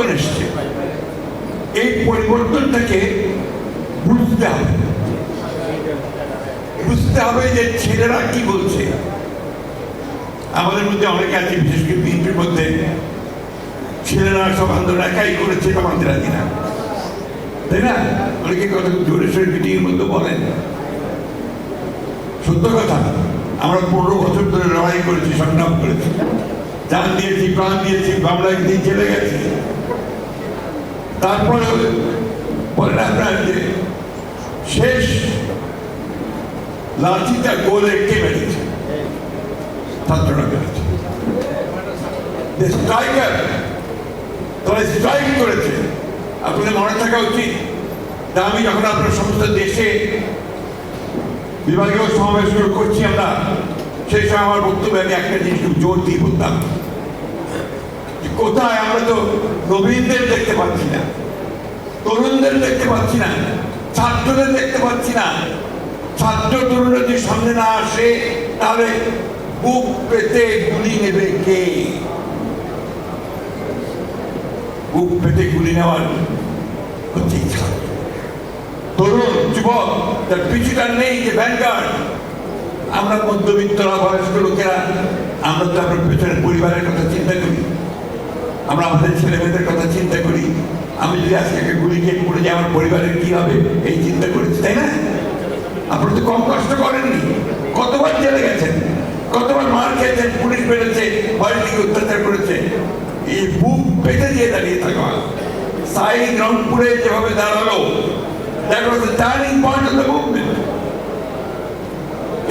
পরিবর্তন এসছে, এই পরিবর্তনটাকে বুঝতে হবে যে ছেলেরা কি বলছে। আমাদের মধ্যে অনেকে আছে, বিশেষ করে বিএনপির মধ্যে, ছেলেরা সব আন্দোলন একাই করেছে, আমাদের রাজি না, তাই না? অনেকে কথা জোরে সোরে মিটিং এর মধ্যে বলেন। সত্য কথা, আমরা 15 বছর ধরে লড়াই করেছি, সংগ্রাম করেছি, জান দিয়েছি, প্রাণ দিয়েছি, বাংলায় দিন চলে গেছে। তারপরে বলেন আপনার যে শেষ লাঠিটা গোলে কে মেরেছে? ছাত্ররা মেরেছে। স্ট্রাইকার তারা স্ট্রাইক করেছে। আপনাদের মনে থাকা উচিত যে আমি যখন আপনার সমস্ত দেশে বিভাগীয় সমাবেশগুলো করছি আমরা, সেই সময় আমার বক্তব্যে আমি একটা জিনিস খুব জোর দিয়ে বলতাম, কোথায় আমরা তো নবীনদের দেখতে পাচ্ছি না, তরুণদের দেখতে পাচ্ছি না, ছাত্রদের দেখতে পাচ্ছি না। ছাত্র তরুণরা যদি সামনে না আসে তাহলে বুক পেতে গুলি নেবে কে? বুক পেতে গুলি নেওয়ার হচ্ছে তরুণ যুবক, তার পিছুটা নেই যে ভ্যানগার্ড। আমরা মধ্যবিত্তরা, বয়স্ক লোকেরা, আমরা তো আপনার পেছনের পরিবারের কথা চিন্তা করি, আমরা আমাদের ছেলে মেয়েদের কথা চিন্তা করি। আমি যদি আজকে গুলি খেয়ে পড়ে যাই আমার পরিবারের কি হবে এই চিন্তা করেছি, তাই না? আপনারা তো কম কষ্ট করেননি। কতবার জেলে গেছেন, কতবার মার খেয়েছেন, পুলিশ বেড়েছে, বাড়ির দিকে অত্যাচার করেছে। এই বুক পেতে দিয়ে দাঁড়িয়ে থাকা সাইড রংপুরে যেভাবে দাঁড়ালো, that was the turning point of the movement.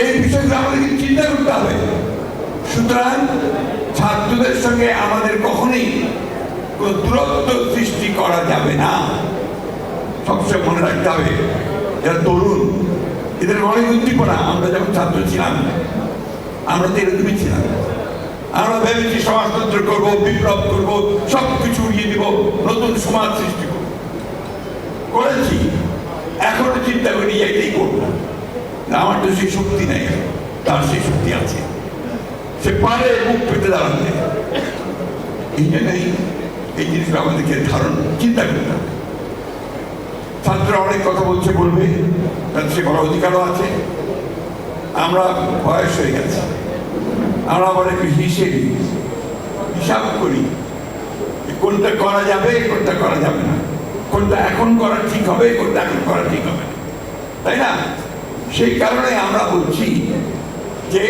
এই বিষয়গুলো আমাদেরকে চিন্তা করতে হবে। সুতরাং ছাত্রদের সঙ্গে আমাদের কখনোই কোন দূরত্ব সৃষ্টি করা যাবে না। সবসময় মনে রাখতে হবে যারা তরুণ, এদের অনেক উদ্দীপনা। আমরা যখন ছাত্র ছিলাম আমরা তো এরকমই ছিলাম। আমরা ভেবেছি সমাজতন্ত্র করবো, বিপ্লব করবো, সবকিছু উড়িয়ে দিব, নতুন সমাজ সৃষ্টি করবো, করেছি। এখনো চিন্তা করি এটাই করবো। আমার তো সেই শক্তি নেই, তার সেই শক্তি আছে, সে পারে মুখ পেতে দাঁড়াতে। এই জন্যই এই জিনিসগুলো আমাদেরকে ধারণ চিন্তা করতে হবে। ছাত্ররা অনেক কথা বলছে, বলবে, তাদের সে বলার অধিকারও আছে। আমরা বয়স হয়ে গেছে, আমরা আবার একটু হিসাব করি কোনটা করা যাবে, কোনটা করা যাবে না, কোনটা এখন করা ঠিক হবে, কোনটা এখন করা ঠিক হবে না, তাই না? সেই কারণে আমরা বলছি যে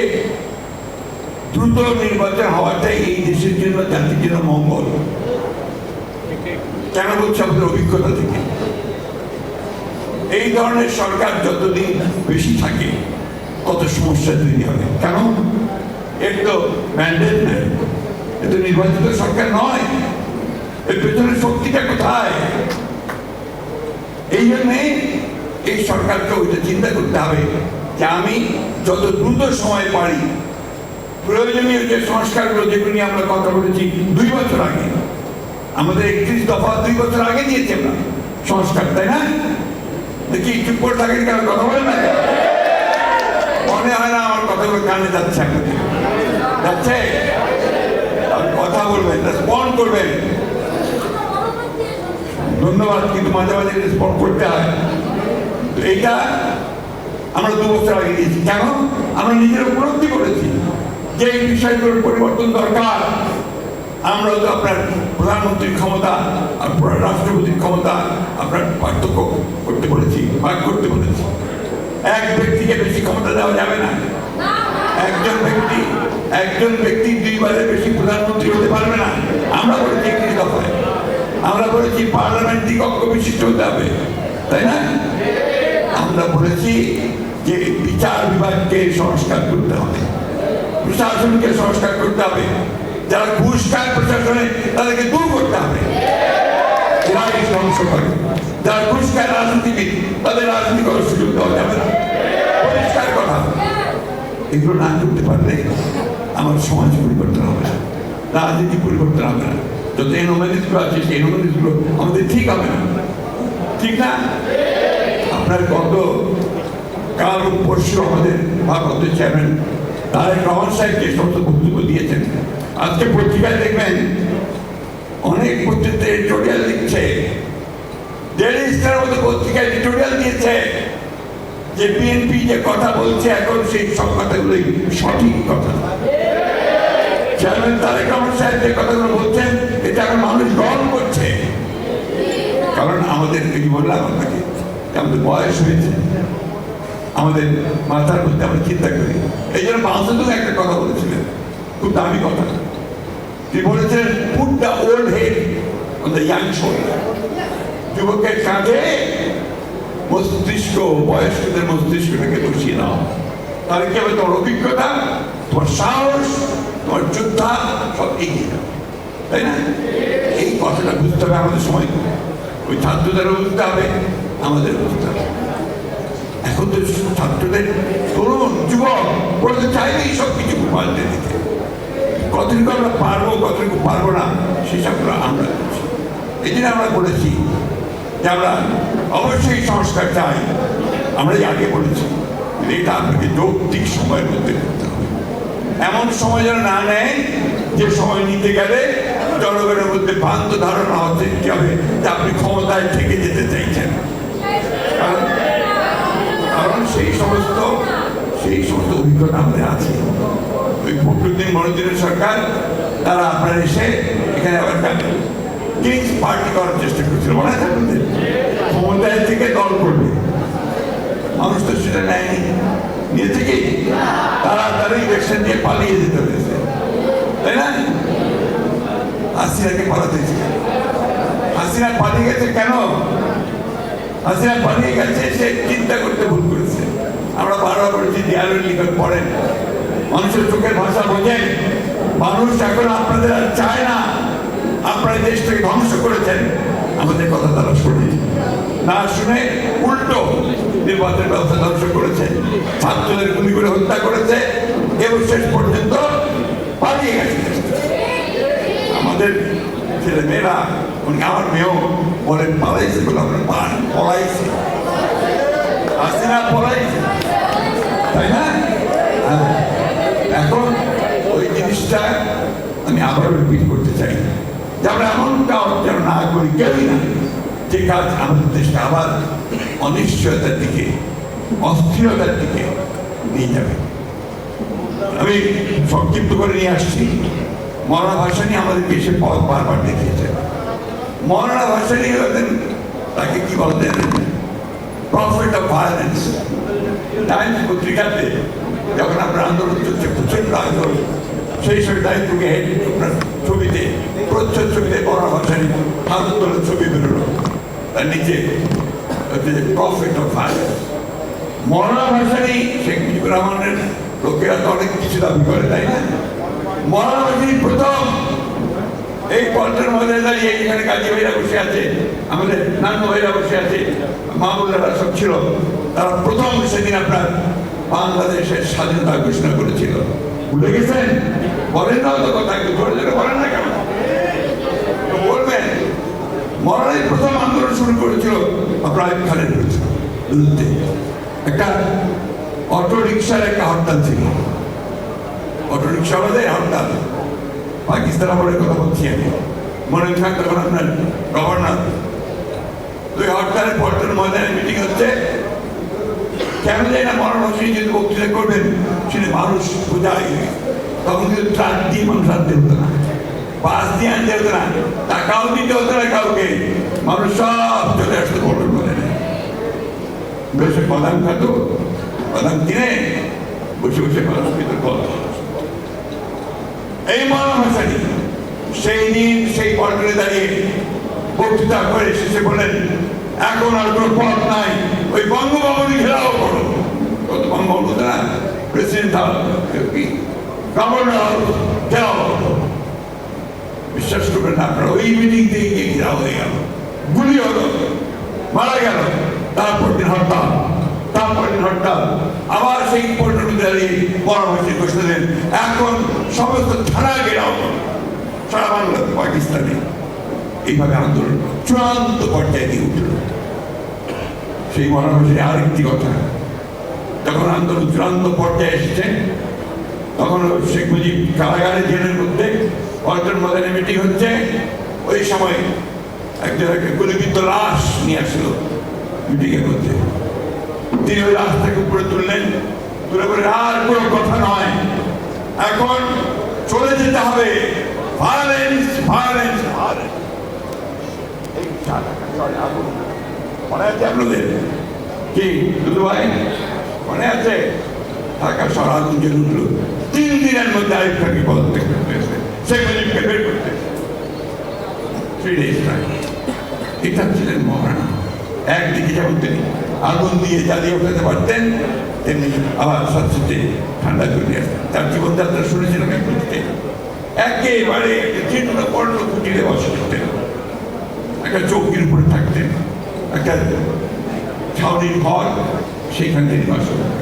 দ্রুত নির্বাচন হওয়াটাই এই দেশের জন্য, জাতির জন্য মঙ্গল। কেন বলছি? আমাদের অভিজ্ঞতা থেকে এই ধরনের সরকার যতদিন বেশি থাকে কত সমস্যা তৈরি হবে। কেন? এর তো ম্যান্ডেট নেই, এ তো নির্বাচিত সরকার নয়, এর পেছনের শক্তিটা কোথায়? এই জন্যে এই সরকারকে ওইটা চিন্তা করতে হবে যে আমি যত দ্রুত সময় পারি প্রয়োজনীয় যে সংস্কারগুলো, যেগুলো নিয়ে আমরা কথা বলেছি 2 বছর আগে, আমাদের 31 দফা 2 বছর আগে দিয়েছি আমরা সংস্কার, তাই না? দেখি চুপ করে থাকেন কেন? কথা বলেন না, মনে হয় না আমার কথাগুলো কানে যাচ্ছে? আপনাদের যাচ্ছে? কথা বলবেন, রেসপন্ড করবেন। ধন্যবাদ, কিন্তু মাঝে মাঝে রেসপন্ড করতে হয়। তো এইটা আমরা 2 বছর আগে দিয়েছি। কেন? আমরা নিজের উপলব্ধি করেছি যে এই বিষয়গুলোর পরিবর্তন দরকার। আমরা তো আপনার প্রধানমন্ত্রীর ক্ষমতা আর রাষ্ট্রপতির ক্ষমতা আপনার পার্থক্য করতে বলেছি, ভাগ করতে বলেছি। এক ব্যক্তিকে বেশি ক্ষমতা দেওয়া যাবে না। একজন ব্যক্তি 2 বারের বেশি প্রধানমন্ত্রী হতে পারবে না। আমরা বলেছি 31 দফায়, আমরা বলেছি পার্লামেন্টারি কক্ষ বিশিষ্ট হতে হবে, তাই না? আমরা বলেছি যে বিচার বিভাগকে সংস্কার করতে হবে, প্রশাসনকে সংস্কার করতে হবে, যারা ঘুষ খায় প্রশাসনে তাদেরকে দূর করতে হবে, এরাই ধ্বংস করে। যারা ঘুষ খায় রাজনীতিবিদ, তাদের রাজনীতি করার সুযোগ দেওয়া যাবে না। পরিষ্কার কথা, এগুলো না করতে পারলে আমার সমাজ পরিবর্তন হবে না, রাজনীতি পরিবর্তন হবে না। যত এনোমেলিসগুলো আছে সেই এনোমেলিসগুলো আমাদের ঠিক হবে না, ঠিক না? আপনার গত কাল পরশু আমাদের ভারপ্রাপ্ত চেয়ারম্যান তারেক রহমান সাহেব যে সমস্ত বক্তব্য দিয়েছেন, আজকে পত্রিকায় দেখবেন অনেক পত্রিকায় এডিটোরিয়াল লিখছে, ডেইলি স্টারের মতো পত্রিকায় এডিটোরিয়াল দিয়েছে যে বিএনপি যে কথা বলছে এখন সেই সব কথাগুলোই সঠিক কথা। চেয়ারম্যান তারেক রহমান সাহেব যে কথাগুলো বলছেন এটা এখন মানুষ গ্রহণ করছে। কারণ আমাদের এই বললাম আপনাকে, আমাদের বয়স হয়েছে, আমাদের মাথার মধ্যে আমরা চিন্তা করি। এই জন্য বাংলাদেশ একটা কথা বলেছিলেন, খুব দামি কথা। তিনি বলেছেন, put the old head on the young shoulder. যুবকের কাঁধে মস্তিষ্ক, বয়স্কদের মস্তিষ্কটাকে বসিয়ে নাও, তাহলে কি হবে? তোমার অভিজ্ঞতা, তোমার সাহস, তোমার যোদ্ধা সব এগিয়ে যাবে, তাই না? এই কথাটা বুঝতে হবে আমাদের সময়, ওই ছাত্রদেরও বুঝতে হবে, আমাদের বুঝতে হবে। এখন তো ছাত্রদের তরুণ যুবক বলতে চাইলেই সব কিছু পাল্টে দিতে, কতটুকু আমরা পারবো কতটুকু পারবো না সেসবগুলো আমরা করছি। এই জন্য আমরা বলেছি যে আমরা অবশ্যই সংস্কার চাই। আমরা আগে বলেছি এটা আপনাকে যৌক্তিক সময়ের মধ্যে করতে হবে, এমন সময় যেন না নেয় যে সময় নিতে গেলে জনগণের মধ্যে ভ্রান্ত ধারণা হচ্ছে কি হবে যে আপনি ক্ষমতায় থেকে যেতে চাইছেন। কারণ সেই সমস্ত অভিজ্ঞতা আমাদের আছে। ওই ফখরুদ্দিন মনোজিনের সরকার তারা আপনার এসে এখানে আবার কিংস পার্টি করার চেষ্টা করছিল, মনে আছে আপনাদের? ক্ষমতায় থেকে দল করবে, মানুষ তো সেটা নেয়নি, নিয়েছে কি? তারা ইলেকশন দিয়ে পালিয়ে যেতে হয়েছে, তাই না? হাসিনাকে পালাতে হয়েছে। হাসিনা পালিয়ে গেছে কেন? হাসিনা পালিয়ে গেছে সে চিন্তা করতে ভুল করেছে। আমরা বারবার বলেছি দেয়ালের লিখন পড়েন, মানুষের চোখের ভাষা বোঝেন। মানুষ এখন আপনাদের আর চায় না, আপনারা দেশটাকে ধ্বংস করেছেন, আমাদের কথা তারা শুনে না শুনে উল্টো নির্বাচনের ব্যবস্থা ধ্বংস করেছে, ছাত্রদের গুলি করে হত্যা করেছে এবং শেষ পর্যন্ত পালিয়ে গেছে। আমাদের ছেলে মেয়েরা, আমার মেয়েও বলেন পালাইছে বলে আমরা পলাইছে, হাসিনা পলাইছে, তাই না? এখন ওই জিনিসটা আমি আবার রিপিট করতে চাই যে আমরা এমন কাজ যেন না করি, কেউই না, যে কাজ আমাদের দেশটা আবার অনিশ্চয়তার দিকে, অস্থিরতার দিকে নিয়ে যাবে। আমি সংক্ষিপ্ত করে নিয়ে আসছি। মৌলানা ভাসানী আমাদেরকে এসে পথ বারবার দেখিয়েছে। মৌলানা ভাসানী হলেন, তাকে কি বলতেন, প্রফেট অফ ভায়োলেন্স। টাইমস পত্রিকাতে যখন আপনার আন্দোলন চলছে, প্রচন্ড আন্দোলন, সেই সময় দায়িত্বকে আপনার ছবিতে, প্রচ্ছদ ছবিতে মৌলানা ভাসানী হাত তোলার ছবি বেরোলো, তার নিচে হচ্ছে প্রফেট অফ ভায়োলেন্স। মৌলানা ভাসানী শেখ মুজিবুর রহমানের লোকেরা তো অনেক কিছু দাবি করে, তাই না? মৌলানা ভাসানী প্রথম এই পল্টন মধ্যে দাঁড়িয়ে, এখানে কাজী ভাইরা বসে আছে, আমাদের নান্য ভাইরা বসে আছে, মাহমুদারা সব ছিল, তারা প্রথম সেদিন আপনার বাংলাদেশের স্বাধীনতা ঘোষণা করেছিল। ভুলে গেছেন? বলেন না অত কথা, একটু জোরে জোরে বলেন না কেন? বলবেন। মৌলানাই প্রথম আন্দোলন শুরু করেছিল আপনার আইয়ুব খানের বিরুদ্ধে। একটা অটো রিক্সার একটা হরতাল ছিল, অটো রিক্সাওয়ালাদের হরতাল, পাকিস্তান আমলের কথা বলছি আমি, মনে থাক তখন আপনার গভর্নর। ওই হরতালের পল্টন ময়দানে মিটিং হচ্ছে, কেন যায় না মৌলানা ভাসানী যদি বক্তৃতা করবেন সেটা মানুষ বোঝাই। তখন কিন্তু ট্রাক দিয়ে মানুষ আনতে হতো না, বাস দিয়ে আনতে হতো না, টাকাও দিতে হতো না কাউকে, মানুষ সব চলে আসতো পল্টন ময়দানে, বসে বাদাম খাতো, বাদাম কিনে বসে বসে মানুষ ভিতর গল্প। এই মৌলানা ভাসানী সেই দিন সেই পল্টনে দাঁড়িয়ে বক্তৃতা করে শেষে বলেন, এখন আর কোনো পথ নাই, ওই বঙ্গভবনই ঘেরাও করো। কত বঙ্গভবন হতো না, প্রেসিডেন্ট গভর্নর ঘেরাও করো। বিশ্বাস করবেন না আপনারা, ওই মিটিং থেকে গিয়ে ঘেরাও হয়ে গেল, গুলি হলো, মারা গেল। তারপর দিন হরতাল, আবার সেই পল্টনে দাঁড়িয়ে পরামর্শী ঘোষণা দেন, এখন সমস্ত থানা ঘেরাও করো, সারা বাংলা পাকিস্তানে। এইভাবে আন্দোলন চূড়ান্ত পর্যায়ে দিয়ে উঠল। সেই মৌলানা ভাসানী আরেকটি কথা, যখন আন্দোলন চূড়ান্ত পর্যায়ে এসেছে, তখন শেখ মুজিব কারাগারে, জেলের মধ্যে পল্টন ময়দানে মিটিং হচ্ছে, ওই সময় একটা গুলিবিদ্ধ লাশ নিয়ে আসলো মিটিংয়ের মধ্যে। তিনি ওই লাশটাকে উপরে তুললেন, তুলে বলে আর কোনো কথা নয়, এখন চলে যেতে হবে, ভায়োলেন্স ভায়োলেন্স ভায়োলেন্স। মনে আছে আপনাদের কি দুদু ভাই? মনে আছে? ঢাকা শহর আগুন জ্বলে উঠল। 3 দিনের মধ্যে আরেকটাকে পদত্যাগ করতে হয়েছে, শেখ মুজিবকে বের করতে। 3 days time। এটা ছিলেন মহারানা। একদিকে যেমন তিনি আগুন দিয়ে জ্বালিয়ে উঠাতে পারতেন, তেমনি আবার সাথে ঠান্ডা করে নিয়ে আসতেন। তার জীবনযাত্রা শুনেছিলাম একটু, একেবারে একটা জীর্ণ পর্ণ কুটিরে বাস করতেন, একটা চৌকির উপরে থাকতেন, একটা ছাউনির ঘর, সেইখান থেকে বাস করতেন।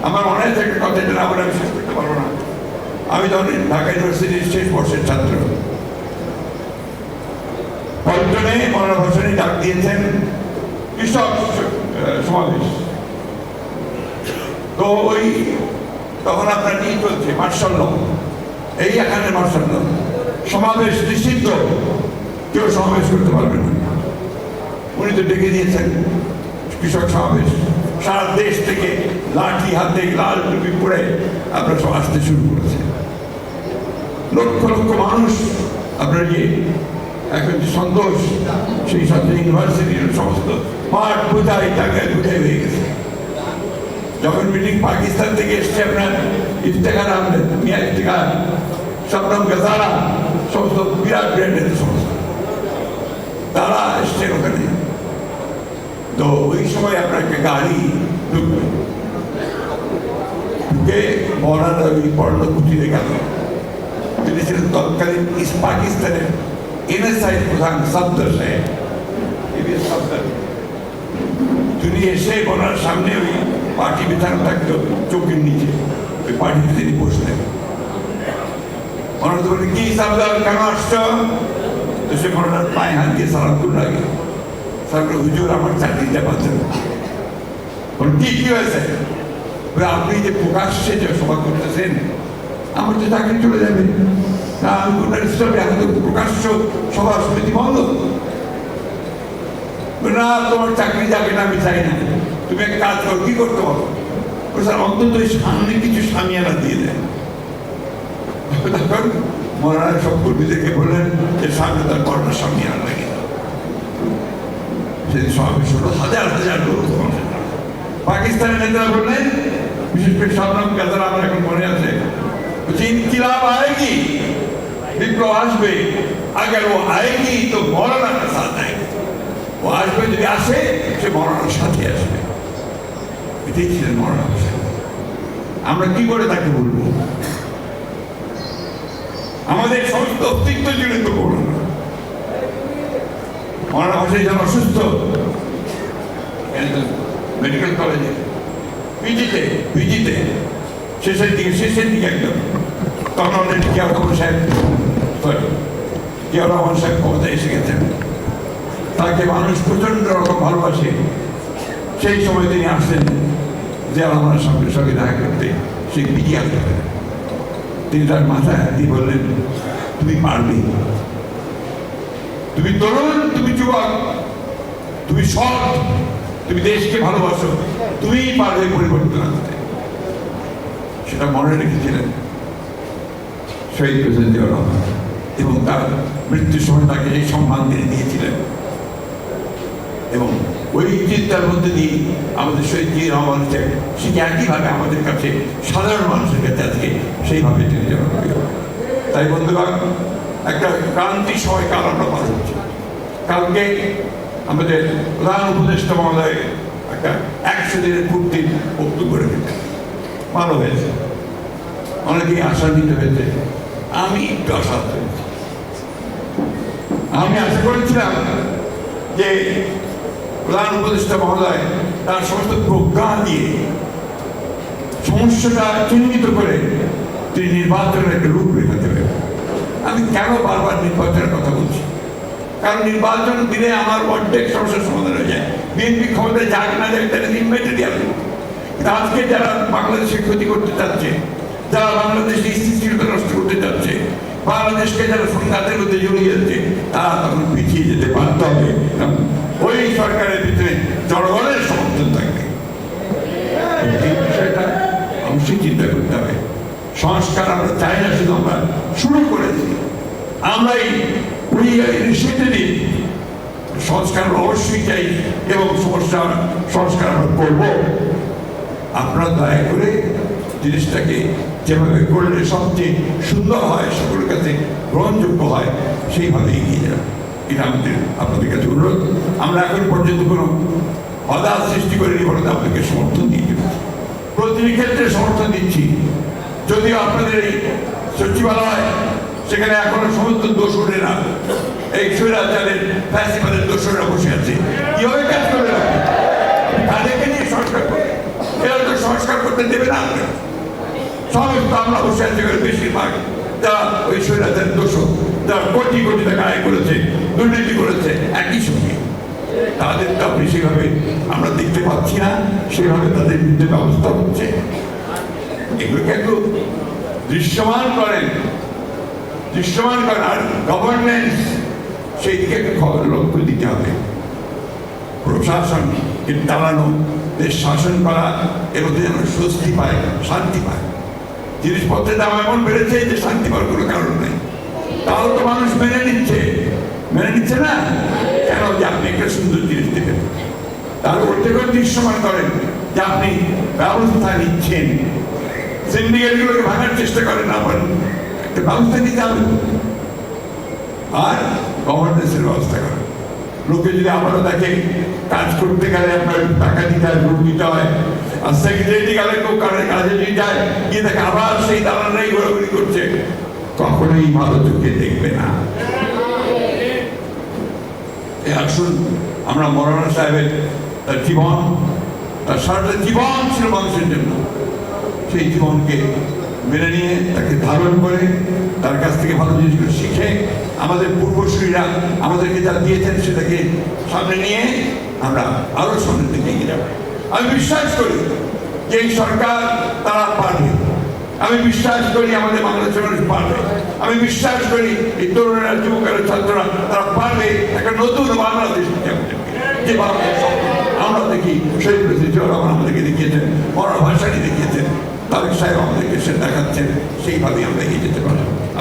আমার মনে আছে একটা কথা, যেটা আবার আমি শেষ করতে পারবো না। আমি তখন ঢাকা ইউনিভার্সিটির শেষ বর্ষের ছাত্র। পল্টনে মৌলানা ভাসানী ডাক দিয়েছেন কৃষক সমাবেশ। তো ওই তখন আপনার কি চলছে, মার্শাল ল, এই এখানে মার্শাল ল, সমাবেশ নিষিদ্ধ, কেউ সমাবেশ করতে পারবে না। উনি তো ডেকে দিয়েছেন কৃষক সমাবেশ। সারা দেশ থেকে লাঠি হাতে লাল টুপি পরে আপনারা সব আসতে শুরু করেছে। লক্ষ লক্ষ মানুষ আপনার যে এখন যে সন্তোষ, সেই সাথে ইউনিভার্সিটির সমস্ত মাঠ বোঝাই টাকায় বোঝাই হয়ে গেছে। যখন মিটিং পাকিস্তান থেকে এসছে, আপনার ইফতেখার আহমেদ, মিয়া ইফতেখার, শবনম গাজারা, সমস্ত বিরাট ব্র্যান্ডের সমস্ত তারা এসছেন ওখানে। তো ওই সময় আপনার একটা গাড়ি ঢুকবে, ঢুকে মৌলানা ওই পর্ণ কুটিরে গেল। তিনি ছিলেন তৎকালীন পাকিস্তানের NSI প্রধান সফদর সাহেব। তিনি এসে ওনার সামনে ওই পার্টি বিধান থাকতো চৌকির নিচে, ওই পার্টিতে তিনি বসলেন। ওনার তো বলে, কি সফদর, কেন আসছো? তো সে ওনার পায়ে হাত দিয়ে সালাম করে লাগে। তারপরে, হুজুর আমার চাকরিটা পাচ্ছেন। কি হয়েছে? আপনি যে প্রকাশ্যে যে সভা করতেছেন, আমার তো চাকরি চলে যাবে। আমি এখন তো প্রকাশ্য সভা সমিতি বন্ধ। না, তোমার চাকরি যাবে না, আমি চাই না। তুমি এক কাজ করো, কি করতে পারো? স্যার, অন্তত সামনে কিছু সামিয়ানা দিয়ে দেন। তখন মৌলানা সব কর্মীদেরকে বললেন যে সামনে তার করোনা সামিয়ানা লাগে। সেদিন সমাবেশ হলো, হাজার হাজার লোক। পাকিস্তানের নেতারা বললেন, বিশেষ করে শবনম গাজারা, আমার এখন মনে আছে, ইনকিলাব আয়েগি, বিপ্লব আসবে, আগে ও আয়েগি তো মৌলানার সাথে আয়েগি। ও আসবে, যদি আসে সে মৌলানার সাথে আসবে। এটাই ছিলেন মৌলানা ভাসানী। আমরা কি করে তাকে বলবো? আমাদের সমস্ত অস্তিত্ব জুড়ে তো করুন। মৌলানা ভাসানী যখন অসুস্থ, মেডিকেল কলেজে পিজিতে শেষের দিকে একদম, তখন আমাদের জিয়াউর রহমান সাহেব ক্ষমতায় এসে গেছেন। তাকে মানুষ প্রচন্ড রকম ভালোবাসে। সেই সময় তিনি আসলেন জিয়াউর রহমানের সঙ্গে দেখা করতে, সেই পিজি হাসপাতালে। তিনি তার মাথায় হাত দিয়ে বললেন, তুমি পারবে, তুমি তরুণ, তুমি যুবক, তুমি সৎ, তুমি দেশকে ভালোবাসো, তুমি পারবে পরিবর্তন আনতে। সেটা মনে রেখেছিলেন শহীদ প্রেসিডেন্ট জিয়াউর রহমান, এবং তার মৃত্যুর সময় তাকে এই সম্মান দিয়ে দিয়েছিলেন। এবং ওই চিন্তার মধ্যে দিয়ে আমাদের শহীদ জিয়াউর রহমান সে একইভাবে আমাদের কাছে, সাধারণ মানুষের কাছে আজকে সেইভাবে তিনি জনপ্রিয়। তাই বন্ধুগণ, একটা ক্রান্তি সময়কাল আমরা পার হচ্ছি। কালকে আমাদের প্রধান উপদেষ্টা মহোদয় একটা 100 দিনের পূর্তির বক্তব্য রেখেছেন, ভালো হয়েছে। অনেকেই আশান্বিত হয়েছে, আমি একটু আশাহত হয়েছি। আমি আশা করেছিলাম যে প্রধান উপদেষ্টা মহোদয় তার সমস্ত প্রজ্ঞা দিয়ে সমস্যাটা চিহ্নিত করে তিনি নির্বাচনের একটা রূপরেখা দেবেন। আমি কেন বারবার নির্বাচনের কথা বলছি? কারণ নির্বাচন দিলে আমার অর্ধেক সমস্যার সমাধান হয়ে যায়। বিএনপি ক্ষমতায় যাক না যাক, তারা ইনভাইটেরিয়াল। কিন্তু আজকে যারা বাংলাদেশে ক্ষতি করতে চাচ্ছে, যারা বাংলাদেশে স্থিতিশীলতা নষ্ট করতে চাচ্ছে, বাংলাদেশকে যারা সংঘাতের মধ্যে জড়িয়ে যাচ্ছে তারা তখন পিছিয়ে যেতে বাধ্য হবে, কারণ ওই সরকারের ভিতরে জনগণের সমর্থন থাকবে। এই বিষয়টা অবশ্যই চিন্তা করতে হবে। সংস্কার আমরা চাই না, শুধু আমরা শুরু করেছি, আমরাই সংস্কার অবশ্যই চাই এবং সংস্কার আমরা করবো। আপনারা দয়া করে জিনিসটাকে যেভাবে করলে সবচেয়ে সুন্দর হয়, সকলের কাছে গ্রহণযোগ্য হয়, সেইভাবে এগিয়ে যাবে। এটা আমাদের আপনাদের কাছে অনুরোধ। আমরা এখন পর্যন্ত কোনো বাধা সৃষ্টি করিনি, বলে আপনাকে সমর্থন দিয়ে দেব, প্রতিটি ক্ষেত্রে সমর্থন দিচ্ছি। যদিও আপনাদের এই সচিবালয় সেখানে এখনো সমস্ত দোষরেরা, এই স্বৈরাচারের ফ্যাসিবাদের দোষরেরা বসে আছে, কিভাবে কাজ করে তাদেরকে নিয়ে সংস্কার করবে? এরা তো সংস্কার করতে দেবে না। সমস্ত আমরা বসে আছি বেশিরভাগ যারা ওই স্বৈরাচারের দোষর, যারা কোটি কোটি টাকা আয় করেছে, দুর্নীতি করেছে, একই সঙ্গে তাদের তো আপনি সেভাবে আমরা দেখতে পাচ্ছি না, সেভাবে তাদের বিরুদ্ধে ব্যবস্থা হচ্ছে। এগুলোকে একটু দৃশ্যমান করেন, আর গভর্নেন্স সেই দিকে একটু লক্ষ্য দিতে হবে। প্রশাসনকে চালানো, দেশ শাসন করা, এর মধ্যে যেন স্বস্তি পায়, শান্তি পায়। জিনিসপত্রের দাম এমন বেড়েছে যে শান্তি পাওয়ার কোনো কারণ নেই। তাও তো মানুষ মেনে নিচ্ছে না কেন? যে আপনি একটা সুন্দর জিনিস দেবেন, তার ওইটা করে দৃশ্যমান করেন যে আপনি ব্যবস্থা নিচ্ছেন। সিন্ডিকেটগুলোকে ভাঙার চেষ্টা করেন, আবার একটা ব্যবস্থা নিতে হবে। আর গভর্নেন্সের ব্যবস্থা করেন। লোকে যদি আবারও দেখে কাজ করতে গেলে আপনার টাকা দিতে হয়, ভোট দিতে হয়, আর সেক্রেটারি গেলে কেউ কাজে দিয়ে যায়, গিয়ে দেখে আবার সেই দালানরাই ঘোরাঘুরি করছে, কখনোই ভালো চোখে দেখবে না। আসুন আমরা মৌলানা সাহেবের তার জীবন, তার সারাটা জীবন ছিল মানুষের জন্য, সেই জীবনকে মেনে নিয়ে তাকে ধারণ করে তার কাছ থেকে ভালো জিনিসগুলো শিখে আমাদের পূর্বসূরীরা আমাদেরকে যা দিয়েছেন সেটাকে সামনে নিয়ে আমরা আরো সামনের দিকে এগিয়ে যাব। আমি বিশ্বাস করি যে এই সরকার তারা পারবে। আমি বিশ্বাস করি আমাদের বাংলাদেশের মানুষ পারবে। আমি বিশ্বাস করি এই তরুণেরা, যুবকেরা, ছাত্ররা তারা পারবে একটা নতুন বাংলাদেশ। যে বাংলাদেশ আমরা দেখি শহীদ প্রেসিডেন্ট জিয়াউর রহমান আমাদেরকে দেখিয়েছেন, মৌলানা ভাসানী দেখিয়েছেন, তারেক সাহেব আমাদেরকে সে দেখাচ্ছেন, সেইভাবেই আমরা এগিয়ে যেতে পারবো।